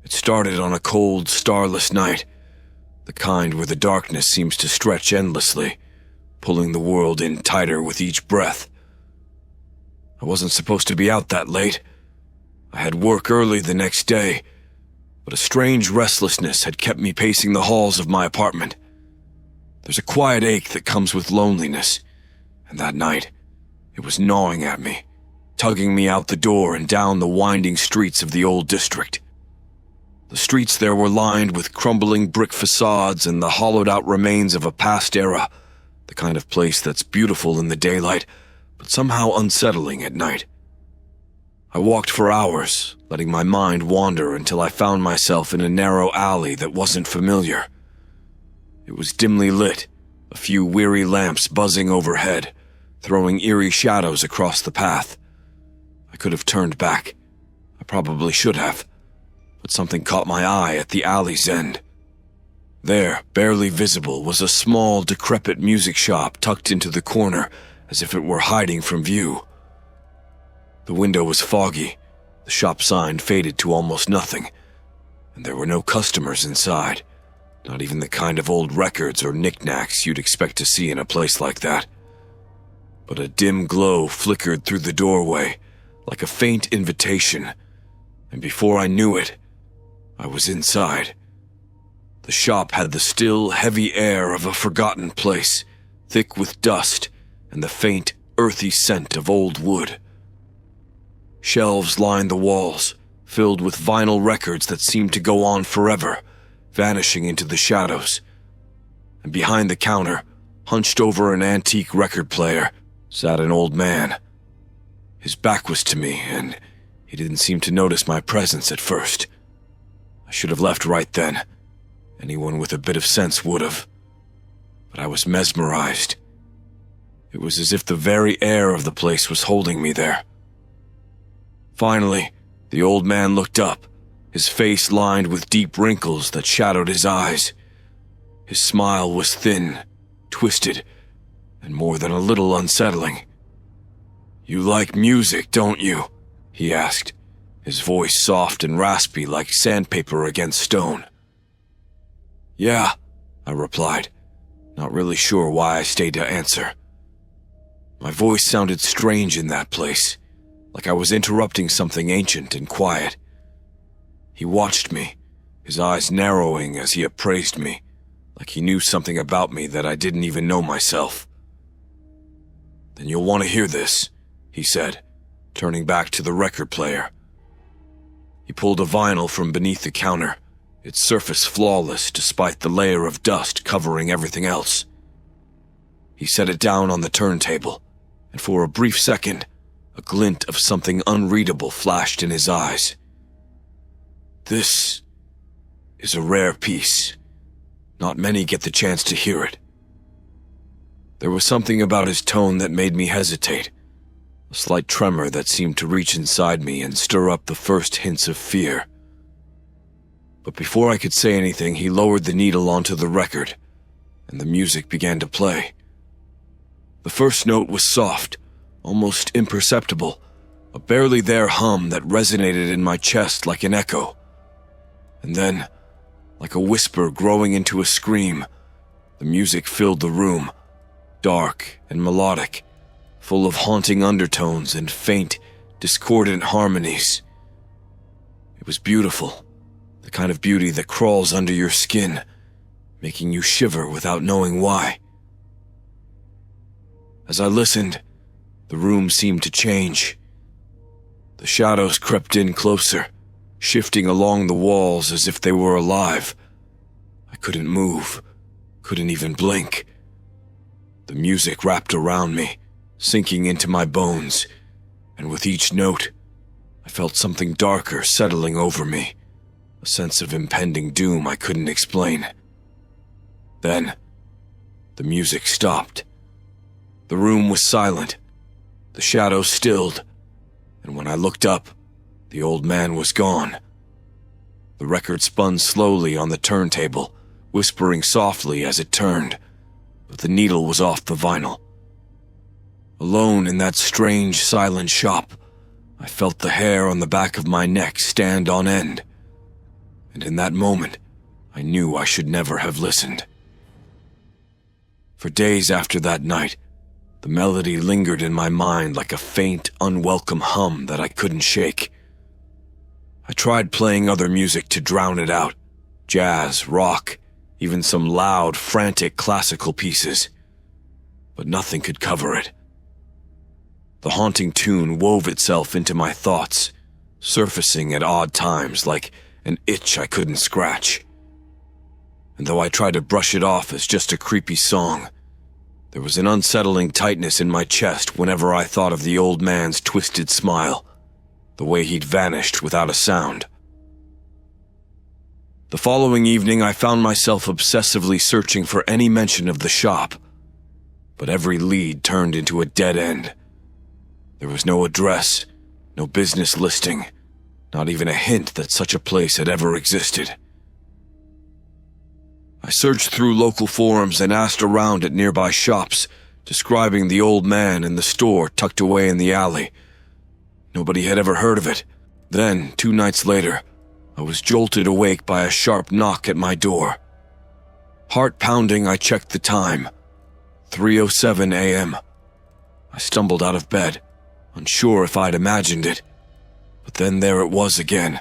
It started on a cold, starless night, the kind where the darkness seems to stretch endlessly, pulling the world in tighter with each breath. I wasn't supposed to be out that late. I had work early the next day, but a strange restlessness had kept me pacing the halls of my apartment. There's a quiet ache that comes with loneliness, and that night, it was gnawing at me, tugging me out the door and down the winding streets of the old district. The streets there were lined with crumbling brick facades and the hollowed-out remains of a past era, the kind of place that's beautiful in the daylight, but somehow unsettling at night. I walked for hours, letting my mind wander until I found myself in a narrow alley that wasn't familiar. It was dimly lit, a few weary lamps buzzing overhead, throwing eerie shadows across the path. I could have turned back. I probably should have, but something caught my eye at the alley's end. There, barely visible, was a small, decrepit music shop tucked into the corner, as if it were hiding from view. The window was foggy, the shop sign faded to almost nothing, and there were no customers inside, not even the kind of old records or knickknacks you'd expect to see in a place like that. But a dim glow flickered through the doorway, like a faint invitation, and before I knew it, I was inside. The shop had the still, heavy air of a forgotten place, thick with dust and the faint, earthy scent of old wood. Shelves lined the walls, filled with vinyl records that seemed to go on forever, vanishing into the shadows. And behind the counter, hunched over an antique record player, sat an old man. His back was to me, and he didn't seem to notice my presence at first. I should have left right then. Anyone with a bit of sense would have. But I was mesmerized. It was as if the very air of the place was holding me there. Finally, the old man looked up, his face lined with deep wrinkles that shadowed his eyes. His smile was thin, twisted, and more than a little unsettling. "You like music, don't you?" he asked, his voice soft and raspy like sandpaper against stone. "Yeah," I replied, not really sure why I stayed to answer. My voice sounded strange in that place, like I was interrupting something ancient and quiet. He watched me, his eyes narrowing as he appraised me, like he knew something about me that I didn't even know myself. "Then you'll want to hear this," he said, turning back to the record player. He pulled a vinyl from beneath the counter, its surface flawless despite the layer of dust covering everything else. He set it down on the turntable, and for a brief second, a glint of something unreadable flashed in his eyes. "This is a rare piece. Not many get the chance to hear it." There was something about his tone that made me hesitate, a slight tremor that seemed to reach inside me and stir up the first hints of fear. But before I could say anything, he lowered the needle onto the record, and the music began to play. The first note was soft, almost imperceptible, a barely there hum that resonated in my chest like an echo. And then, like a whisper growing into a scream, the music filled the room, dark and melodic, full of haunting undertones and faint, discordant harmonies. It was beautiful, the kind of beauty that crawls under your skin, making you shiver without knowing why. As I listened, the room seemed to change. The shadows crept in closer, shifting along the walls as if they were alive. I couldn't move, couldn't even blink. The music wrapped around me, sinking into my bones, and with each note, I felt something darker settling over me, a sense of impending doom I couldn't explain. Then, the music stopped. The room was silent, the shadows stilled, and when I looked up, the old man was gone. The record spun slowly on the turntable, whispering softly as it turned, but the needle was off the vinyl. Alone in that strange, silent shop, I felt the hair on the back of my neck stand on end. and in that moment, I knew I should never have listened. For days after that night, the melody lingered in my mind like a faint, unwelcome hum that I couldn't shake. I tried playing other music to drown it out, jazz, rock, even some loud, frantic classical pieces, but nothing could cover it. The haunting tune wove itself into my thoughts, surfacing at odd times like an itch I couldn't scratch. And though I tried to brush it off as just a creepy song, there was an unsettling tightness in my chest whenever I thought of the old man's twisted smile, the way he'd vanished without a sound. The following evening, I found myself obsessively searching for any mention of the shop, but every lead turned into a dead end. There was no address, no business listing, not even a hint that such a place had ever existed. I searched through local forums and asked around at nearby shops, describing the old man and the store tucked away in the alley. Nobody had ever heard of it. Then, 2 nights later, I was jolted awake by a sharp knock at my door. Heart pounding, I checked the time. 3:07 a.m. I stumbled out of bed, unsure if I'd imagined it. But then there it was again.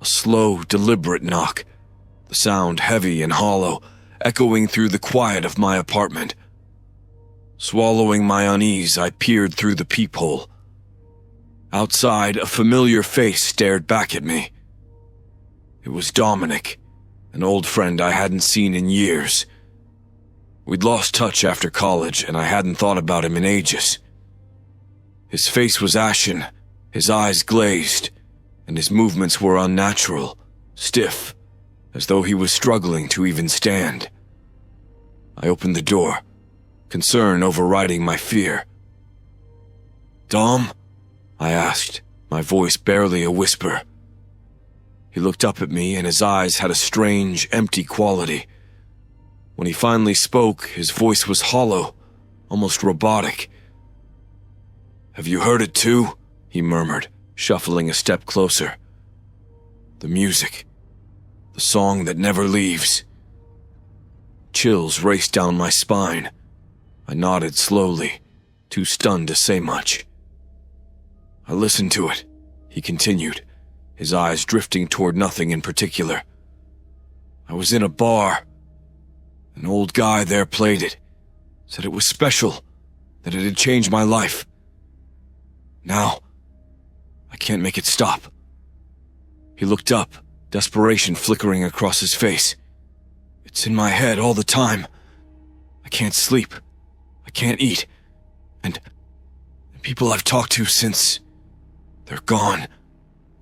A slow, deliberate knock, the sound heavy and hollow, echoing through the quiet of my apartment. Swallowing my unease, I peered through the peephole. Outside, a familiar face stared back at me. It was Dominic, an old friend I hadn't seen in years. We'd lost touch after college, and I hadn't thought about him in ages. His face was ashen, his eyes glazed, and his movements were unnatural, stiff, as though he was struggling to even stand. I opened the door, concern overriding my fear. "Dom?" I asked, my voice barely a whisper. He looked up at me, and his eyes had a strange, empty quality. When he finally spoke, his voice was hollow, almost robotic. "Have you heard it too?" he murmured, shuffling a step closer. "The music. The song that never leaves." Chills raced down my spine. I nodded slowly, too stunned to say much. "I listened to it," he continued, his eyes drifting toward nothing in particular. "I was in a bar. An old guy there played it, said it was special, that it had changed my life. Now, I can't make it stop." He looked up, desperation flickering across his face. "It's in my head all the time. I can't sleep. I can't eat. And the people I've talked to since, they're gone.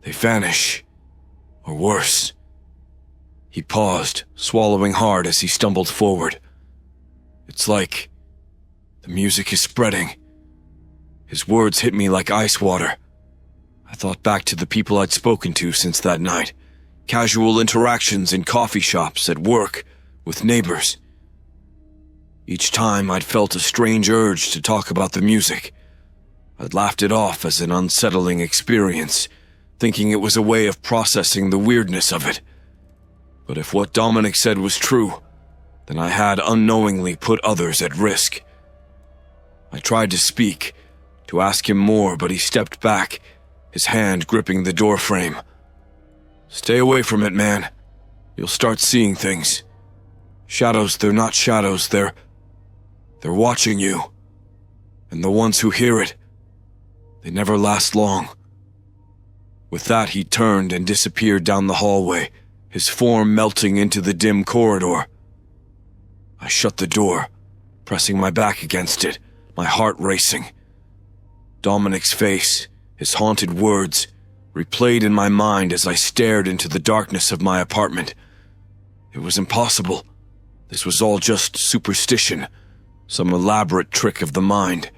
They vanish. Or worse." He paused, swallowing hard as he stumbled forward. "It's like the music is spreading." His words hit me like ice water. I thought back to the people I'd spoken to since that night. Casual interactions in coffee shops, at work, with neighbors. Each time I'd felt a strange urge to talk about the music. I'd laughed it off as an unsettling experience, thinking it was a way of processing the weirdness of it. But if what Dominic said was true, then I had unknowingly put others at risk. I tried to speak, to ask him more, but he stepped back, his hand gripping the doorframe. "Stay away from it, man. You'll start seeing things. Shadows, they're not shadows, they're watching you. And the ones who hear it, they never last long." With that, he turned and disappeared down the hallway, his form melting into the dim corridor. I shut the door, pressing my back against it, my heart racing. Dominic's face, his haunted words, replayed in my mind as I stared into the darkness of my apartment. It was impossible. This was all just superstition, some elaborate trick of the mind.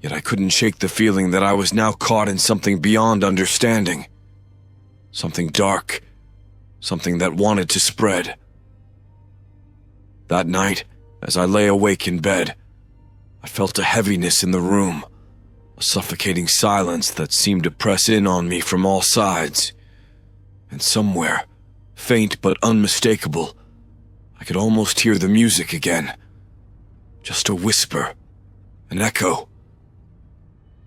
Yet I couldn't shake the feeling that I was now caught in something beyond understanding. Something dark, something that wanted to spread. That night, as I lay awake in bed, I felt a heaviness in the room, a suffocating silence that seemed to press in on me from all sides. And somewhere, faint but unmistakable, I could almost hear the music again. Just a whisper, an echo.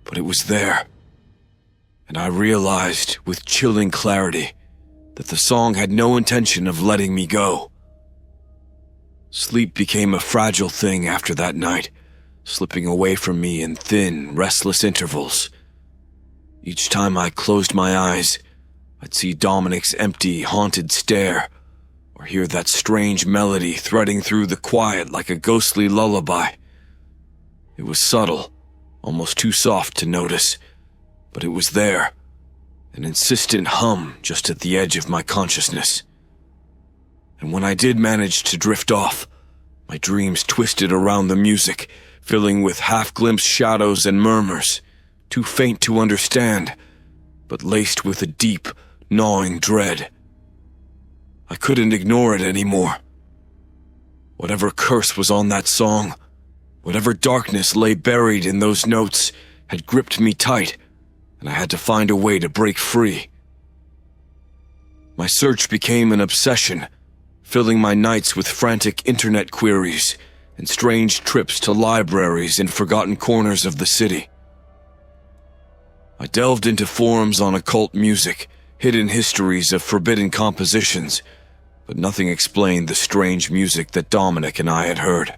But it was there. And I realized with chilling clarity that the song had no intention of letting me go. Sleep became a fragile thing after that night, slipping away from me in thin, restless intervals. Each time I closed my eyes, I'd see Dominic's empty, haunted stare, or hear that strange melody threading through the quiet like a ghostly lullaby. It was subtle, almost too soft to notice, but it was there, an insistent hum just at the edge of my consciousness. And when I did manage to drift off, my dreams twisted around the music, filling with half-glimpsed shadows and murmurs, too faint to understand, but laced with a deep, gnawing dread. I couldn't ignore it anymore. Whatever curse was on that song, whatever darkness lay buried in those notes, had gripped me tight, and I had to find a way to break free. My search became an obsession, filling my nights with frantic internet queries and strange trips to libraries in forgotten corners of the city. I delved into forums on occult music, hidden histories of forbidden compositions, but nothing explained the strange music that Dominic and I had heard.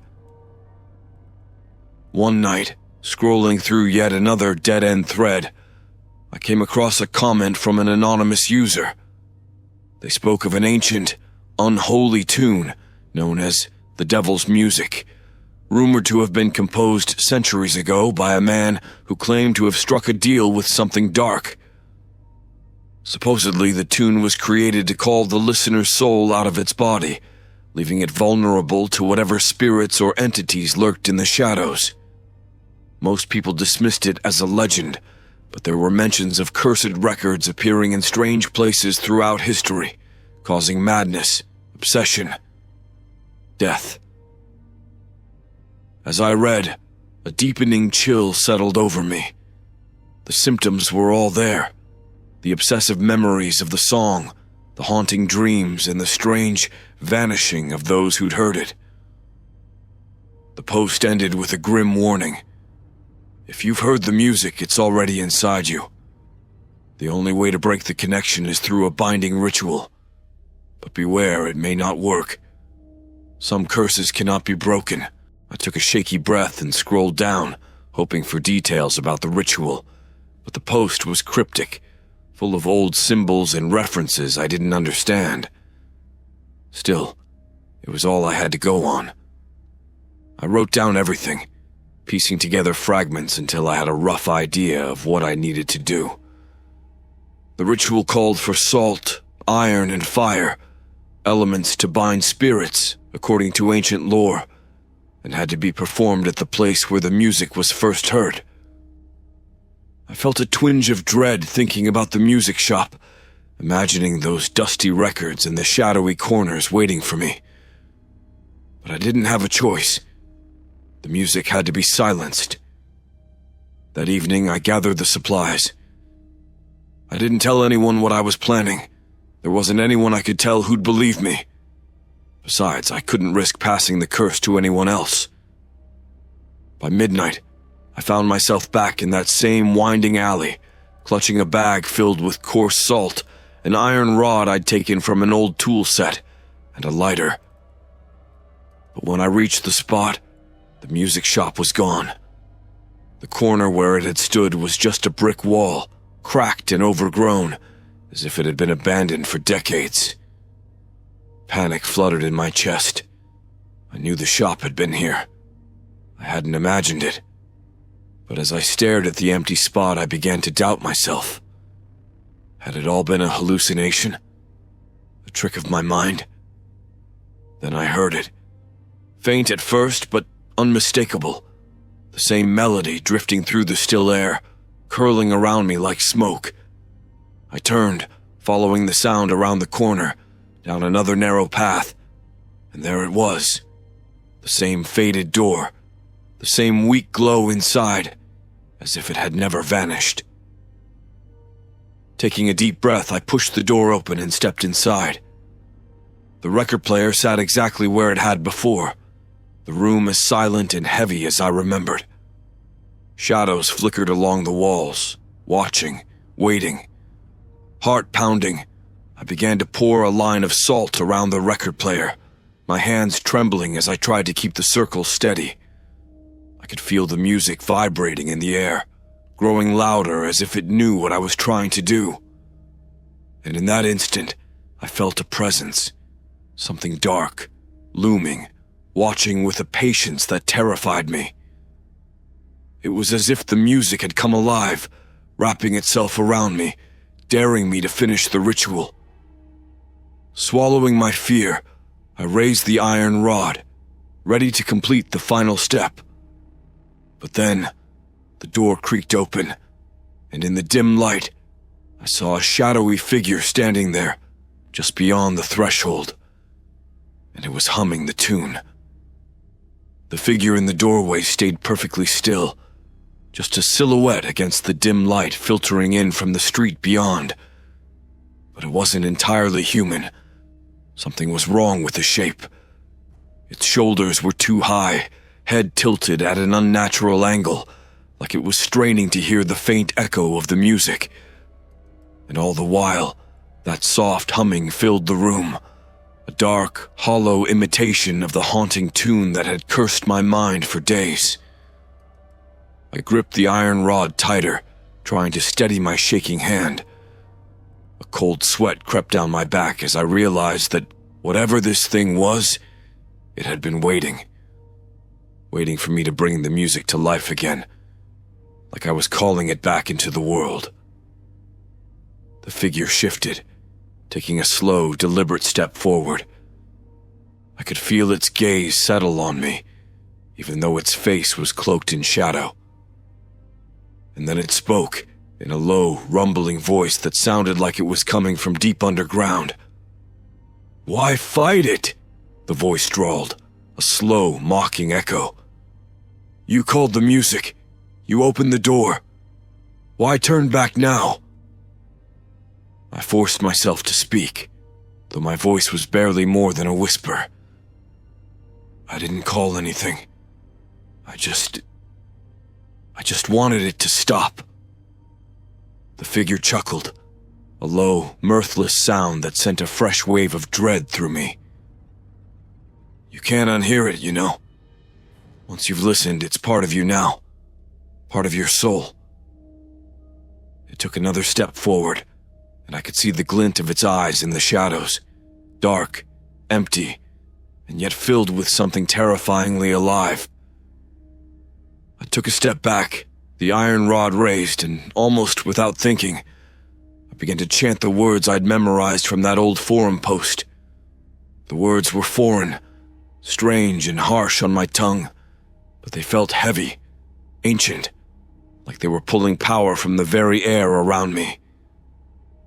One night, scrolling through yet another dead-end thread, I came across a comment from an anonymous user. They spoke of an ancient, unholy tune known as the Devil's Music, rumored to have been composed centuries ago by a man who claimed to have struck a deal with something dark. Supposedly, the tune was created to call the listener's soul out of its body, leaving it vulnerable to whatever spirits or entities lurked in the shadows. Most people dismissed it as a legend, but there were mentions of cursed records appearing in strange places throughout history, causing madness, obsession, death. As I read, a deepening chill settled over me. The symptoms were all there. The obsessive memories of the song, the haunting dreams, and the strange vanishing of those who'd heard it. The post ended with a grim warning. If you've heard the music, it's already inside you. The only way to break the connection is through a binding ritual. But beware, it may not work. Some curses cannot be broken. I took a shaky breath and scrolled down, hoping for details about the ritual, but the post was cryptic, full of old symbols and references I didn't understand. Still, it was all I had to go on. I wrote down everything, piecing together fragments until I had a rough idea of what I needed to do. The ritual called for salt, iron, and fire, elements to bind spirits, according to ancient lore, and had to be performed at the place where the music was first heard. I felt a twinge of dread thinking about the music shop, imagining those dusty records in the shadowy corners waiting for me. But I didn't have a choice. The music had to be silenced. That evening, I gathered the supplies. I didn't tell anyone what I was planning. There wasn't anyone I could tell who'd believe me. Besides, I couldn't risk passing the curse to anyone else. By midnight, I found myself back in that same winding alley, clutching a bag filled with coarse salt, an iron rod I'd taken from an old tool set, and a lighter. But when I reached the spot, the music shop was gone. The corner where it had stood was just a brick wall, cracked and overgrown, as if it had been abandoned for decades. Panic fluttered in my chest. I knew the shop had been here. I hadn't imagined it. But as I stared at the empty spot, I began to doubt myself. Had it all been a hallucination? A trick of my mind? Then I heard it. Faint at first, but unmistakable. The same melody drifting through the still air, curling around me like smoke. I turned, following the sound around the corner, down another narrow path, and there it was. The same faded door, the same weak glow inside, as if it had never vanished. Taking a deep breath, I pushed the door open and stepped inside. The record player sat exactly where it had before, the room as silent and heavy as I remembered. Shadows flickered along the walls, watching, waiting. Heart pounding, I began to pour a line of salt around the record player, my hands trembling as I tried to keep the circle steady. I could feel the music vibrating in the air, growing louder as if it knew what I was trying to do. And in that instant, I felt a presence, something dark, looming, watching with a patience that terrified me. It was as if the music had come alive, wrapping itself around me, daring me to finish the ritual. Swallowing my fear, I raised the iron rod, ready to complete the final step. But then, the door creaked open, and in the dim light, I saw a shadowy figure standing there, just beyond the threshold, and it was humming the tune. The figure in the doorway stayed perfectly still, just a silhouette against the dim light filtering in from the street beyond. But it wasn't entirely human. Something was wrong with the shape. Its shoulders were too high, head tilted at an unnatural angle, like it was straining to hear the faint echo of the music. And all the while, that soft humming filled the room, a dark, hollow imitation of the haunting tune that had cursed my mind for days. I gripped the iron rod tighter, trying to steady my shaking hand. A cold sweat crept down my back as I realized that whatever this thing was, it had been waiting for me to bring the music to life again, like I was calling it back into the world. The figure shifted, taking a slow, deliberate step forward. I could feel its gaze settle on me, even though its face was cloaked in shadow. And then it spoke, in a low, rumbling voice that sounded like it was coming from deep underground. "Why fight it?" the voice drawled, a slow, mocking echo. "You called the music. You opened the door. Why turn back now?" I forced myself to speak, though my voice was barely more than a whisper. "I didn't call anything. I just wanted it to stop." The figure chuckled, a low, mirthless sound that sent a fresh wave of dread through me. "You can't unhear it, you know. Once you've listened, it's part of you now, part of your soul." It took another step forward, and I could see the glint of its eyes in the shadows, dark, empty, and yet filled with something terrifyingly alive. I took a step back, the iron rod raised, and almost without thinking, I began to chant the words I'd memorized from that old forum post. The words were foreign, strange and harsh on my tongue, but they felt heavy, ancient, like they were pulling power from the very air around me.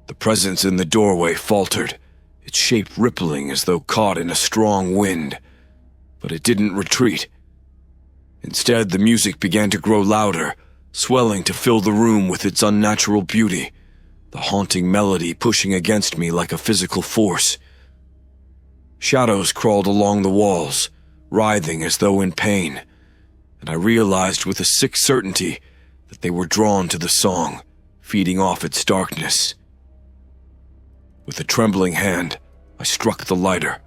The presence in the doorway faltered, its shape rippling as though caught in a strong wind, but it didn't retreat. Instead, the music began to grow louder, swelling to fill the room with its unnatural beauty, the haunting melody pushing against me like a physical force. Shadows crawled along the walls, writhing as though in pain, and I realized with a sick certainty that they were drawn to the song, feeding off its darkness. With a trembling hand, I struck the lighter,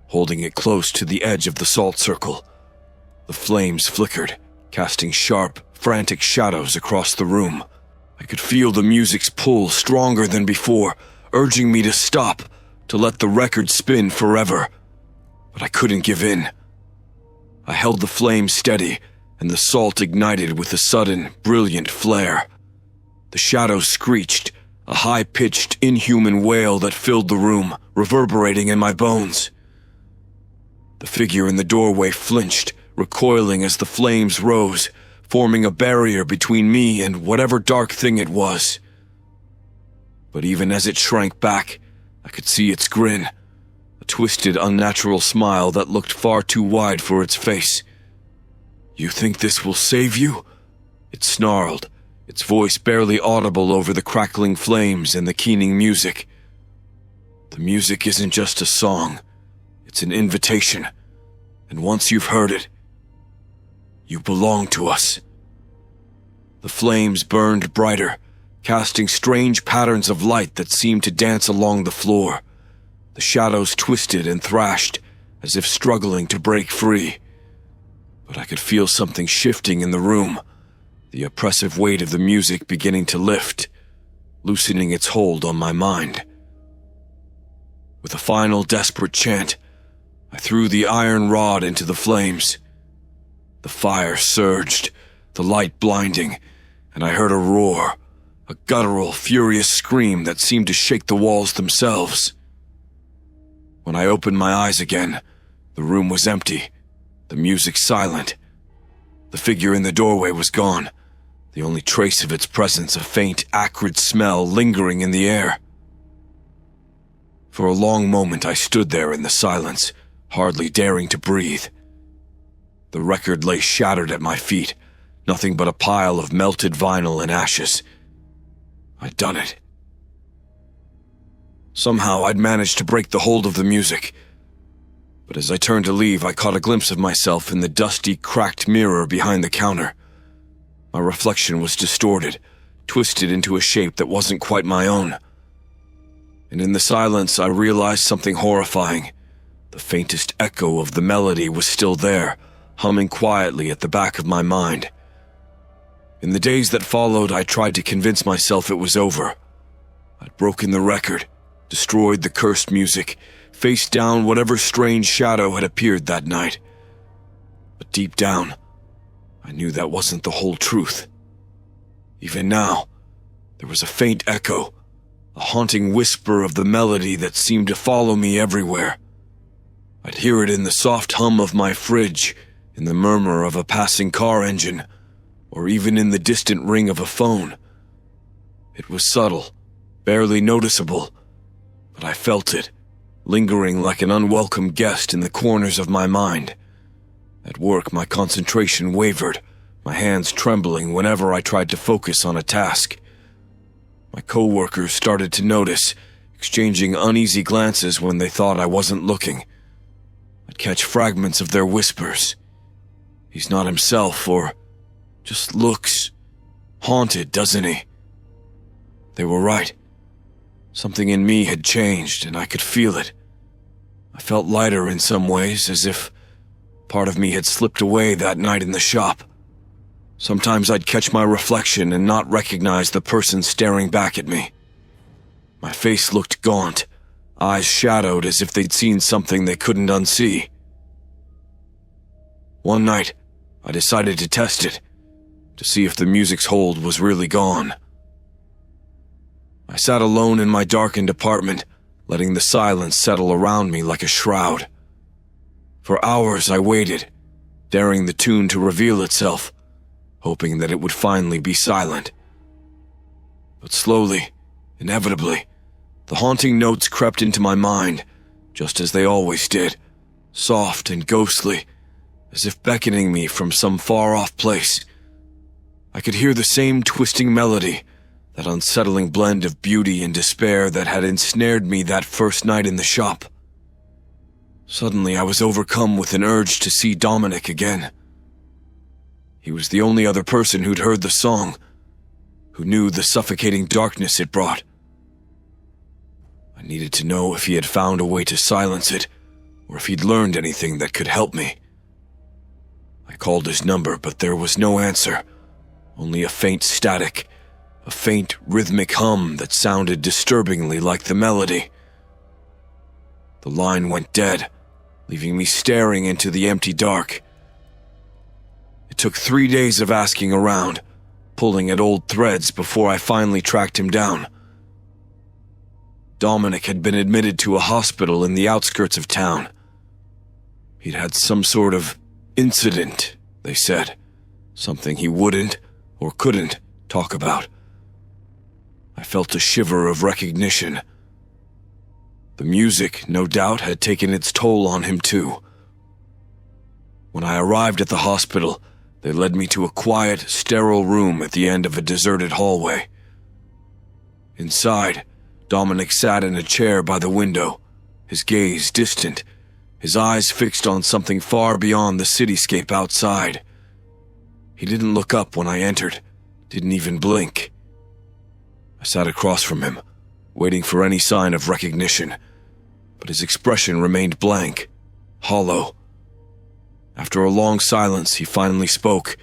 holding it close to the edge of the salt circle. The flames flickered, casting sharp, frantic shadows across the room. I could feel the music's pull stronger than before, urging me to stop, to let the record spin forever. But I couldn't give in. I held the flame steady, and the salt ignited with a sudden, brilliant flare. The shadows screeched, a high-pitched, inhuman wail that filled the room, reverberating in my bones. The figure in the doorway flinched, recoiling as the flames rose, forming a barrier between me and whatever dark thing it was. But even as it shrank back, I could see its grin, a twisted, unnatural smile that looked far too wide for its face. "You think this will save you?" It snarled, its voice barely audible over the crackling flames and the keening music. The music isn't just a song, it's an invitation, and once you've heard it, you belong to us. The flames burned brighter, casting strange patterns of light that seemed to dance along the floor. The shadows twisted and thrashed, as if struggling to break free. But I could feel something shifting in the room, the oppressive weight of the music beginning to lift, loosening its hold on my mind. With a final desperate chant, I threw the iron rod into the flames. The fire surged, the light blinding, and I heard a roar, a guttural, furious scream that seemed to shake the walls themselves. When I opened my eyes again, the room was empty, the music silent. The figure in the doorway was gone, the only trace of its presence a faint, acrid smell lingering in the air. For a long moment I stood there in the silence, hardly daring to breathe. The record lay shattered at my feet, nothing but a pile of melted vinyl and ashes. I'd done it. Somehow I'd managed to break the hold of the music. But as I turned to leave, I caught a glimpse of myself in the dusty, cracked mirror behind the counter. My reflection was distorted, twisted into a shape that wasn't quite my own. And in the silence, I realized something horrifying. The faintest echo of the melody was still there, humming quietly at the back of my mind. In the days that followed, I tried to convince myself it was over. I'd broken the record, destroyed the cursed music, faced down whatever strange shadow had appeared that night. But deep down, I knew that wasn't the whole truth. Even now, there was a faint echo, a haunting whisper of the melody that seemed to follow me everywhere. I'd hear it in the soft hum of my fridge, in the murmur of a passing car engine, or even in the distant ring of a phone. It was subtle, barely noticeable, but I felt it, lingering like an unwelcome guest in the corners of my mind. At work, my concentration wavered, my hands trembling whenever I tried to focus on a task. My coworkers started to notice, exchanging uneasy glances when they thought I wasn't looking. I'd catch fragments of their whispers. He's not himself, or just looks haunted, doesn't he? They were right. Something in me had changed, and I could feel it. I felt lighter in some ways, as if part of me had slipped away that night in the shop. Sometimes I'd catch my reflection and not recognize the person staring back at me. My face looked gaunt, eyes shadowed as if they'd seen something they couldn't unsee. One night, I decided to test it, to see if the music's hold was really gone. I sat alone in my darkened apartment, letting the silence settle around me like a shroud. For hours I waited, daring the tune to reveal itself, hoping that it would finally be silent. But slowly, inevitably, the haunting notes crept into my mind, just as they always did, soft and ghostly, as if beckoning me from some far-off place. I could hear the same twisting melody, that unsettling blend of beauty and despair that had ensnared me that first night in the shop. Suddenly, I was overcome with an urge to see Dominic again. He was the only other person who'd heard the song, who knew the suffocating darkness it brought. I needed to know if he had found a way to silence it, or if he'd learned anything that could help me. I called his number, but there was no answer, only a faint static, a faint rhythmic hum that sounded disturbingly like the melody. The line went dead, leaving me staring into the empty dark. It took 3 days of asking around, pulling at old threads before I finally tracked him down. Dominic had been admitted to a hospital in the outskirts of town. He'd had some sort of incident, they said, something he wouldn't or couldn't talk about. I felt a shiver of recognition. The music, no doubt, had taken its toll on him too. When I arrived at the hospital, They led me to a quiet, sterile room at the end of a deserted hallway. Inside, Dominic sat in a chair by the window, his gaze distant, his eyes fixed on something far beyond the cityscape outside. He didn't look up when I entered, didn't even blink. I sat across from him, waiting for any sign of recognition, but his expression remained blank, hollow. After a long silence, he finally spoke,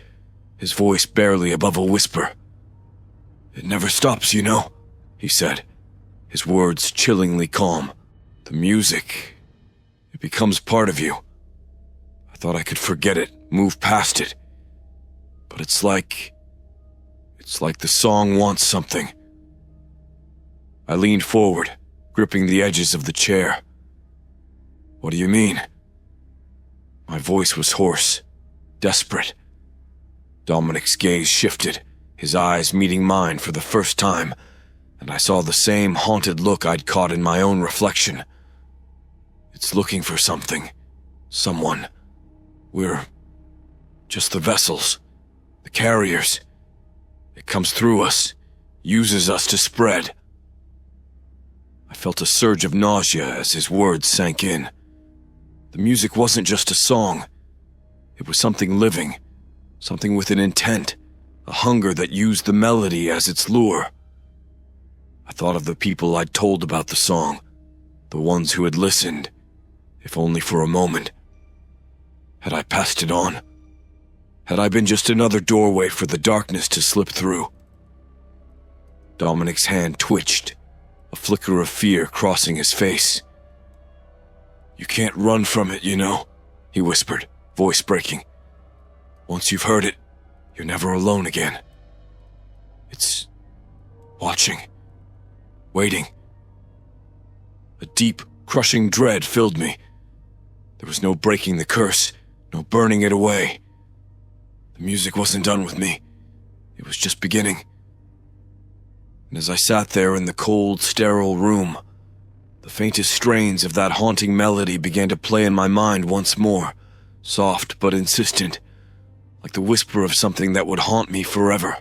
his voice barely above a whisper. "It never stops, you know," he said, his words chillingly calm. "The music, it becomes part of you. I thought I could forget it, move past it. But it's like the song wants something." I leaned forward, gripping the edges of the chair. "What do you mean?" My voice was hoarse, desperate. Dominic's gaze shifted, his eyes meeting mine for the first time, and I saw the same haunted look I'd caught in my own reflection. "It's looking for something, someone. We're just the vessels, the carriers. It comes through us, uses us to spread." I felt a surge of nausea as his words sank in. The music wasn't just a song. It was something living, something with an intent, a hunger that used the melody as its lure. I thought of the people I'd told about the song, the ones who had listened, if only for a moment. Had I passed it on? Had I been just another doorway for the darkness to slip through? Dominic's hand twitched, a flicker of fear crossing his face. "You can't run from it, you know," he whispered, voice breaking. "Once you've heard it, you're never alone again. It's watching, waiting." A deep, crushing dread filled me. There was no breaking the curse, no burning it away. The music wasn't done with me. It was just beginning. And as I sat there in the cold, sterile room, the faintest strains of that haunting melody began to play in my mind once more, soft but insistent, like the whisper of something that would haunt me forever.